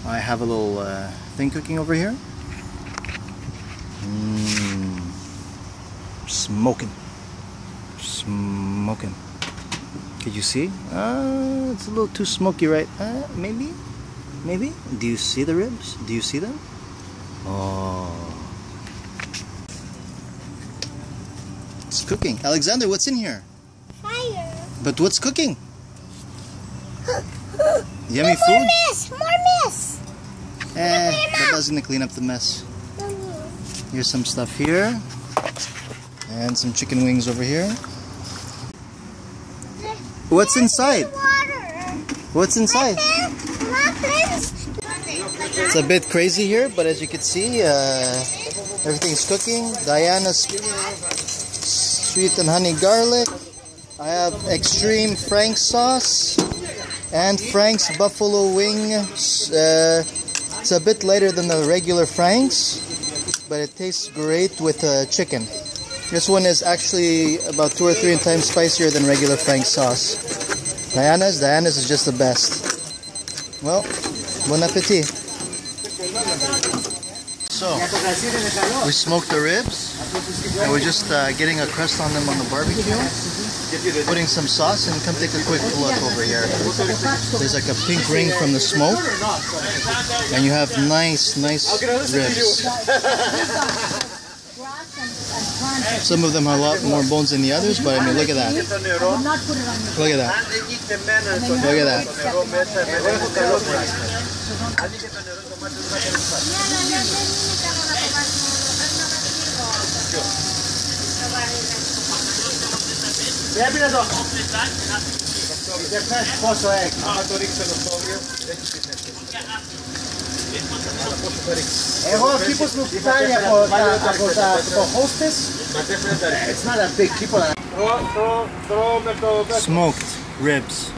I have a little thing cooking over here. Smoking. Smoking. Could you see? It's a little too smoky, right? Maybe? Maybe? Do you see the ribs? Do you see them? Oh. It's cooking. Alexander, what's in here? Fire. But what's cooking? Yummy food? More mess! More mess! That doesn't clean up the mess. Here's some stuff here. And some chicken wings over here. What's inside? What's inside? It's a bit crazy here, but as you can see, everything's cooking. Diana's sweet and honey garlic. I have extreme Frank sauce and Frank's buffalo wing. It's a bit lighter than the regular Frank's, but it tastes great with chicken. This one is actually about 2 or 3 times spicier than regular Frank's sauce. Diana's is just the best. Well, bon appetit. So, we smoked the ribs, and we're just getting a crust on them on the barbecue, putting some sauce, and come take a quick look over here. There's like a pink ring from the smoke, and you have nice ribs. Some of them have a lot more bones than the others, but I mean, look at that. Look at that. Look at that. It's not that big. Smoked ribs.